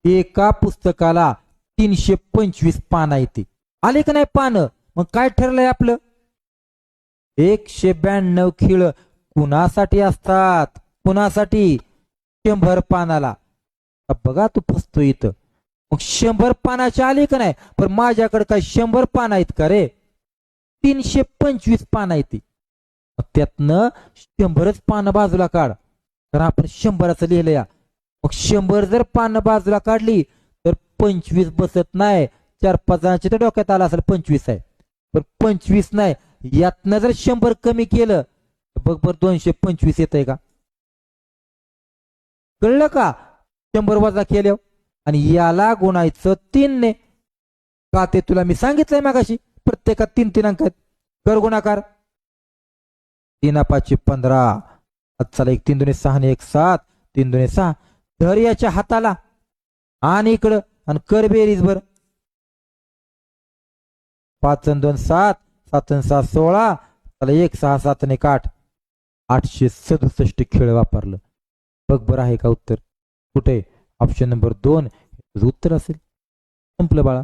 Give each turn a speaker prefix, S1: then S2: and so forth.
S1: एका पुस्तकाला 325 पानं येते. आले का नाही पानं? मग काय ठरलंय आपलं? 192 खिळ कुणासाठी असतात? कुणासाठी? 100 पानाला. बघा तू फसतो इथं. मग 100 पानाचे आले का नाही? पण माझ्याकडे काय 100 पान आहेत का रे? 325 पान आहेत. त्यातनं 100च पानं बाजूला काढ. तर आपण 100च लिहिलं या. मग 100 जर पानं बाजूला काढली तर 25 बसत नाही. 4-5 जणांच्या तर डोक्यात आला असेल 25 आहे. पण 25 नाही. यातनं जर 100 कमी केलं तर बघ बरं 225 येत आहे का? कळलं का? 100 वजा केल्या आणि याला गुणायचं 3 ने. का ते तुला मी सांगितलंय मागाशी. प्रत्येकात 3-3 अंक आहेत. कर गुणाकार. 3-5 15. चला 1 3 2 6 आणि 1 7. 3 2 6. धर याच्या हाताला आणि इकडं आणि कर बेरीज बर. 5 2 7. 7 6 16. चला 1 6 7 आणि 8. 867 खेळ वापरलं. बघ बरं आहे का उत्तर? कुठे? ऑप्शन नंबर 2 उत्तर असेल. संपलं बाळा.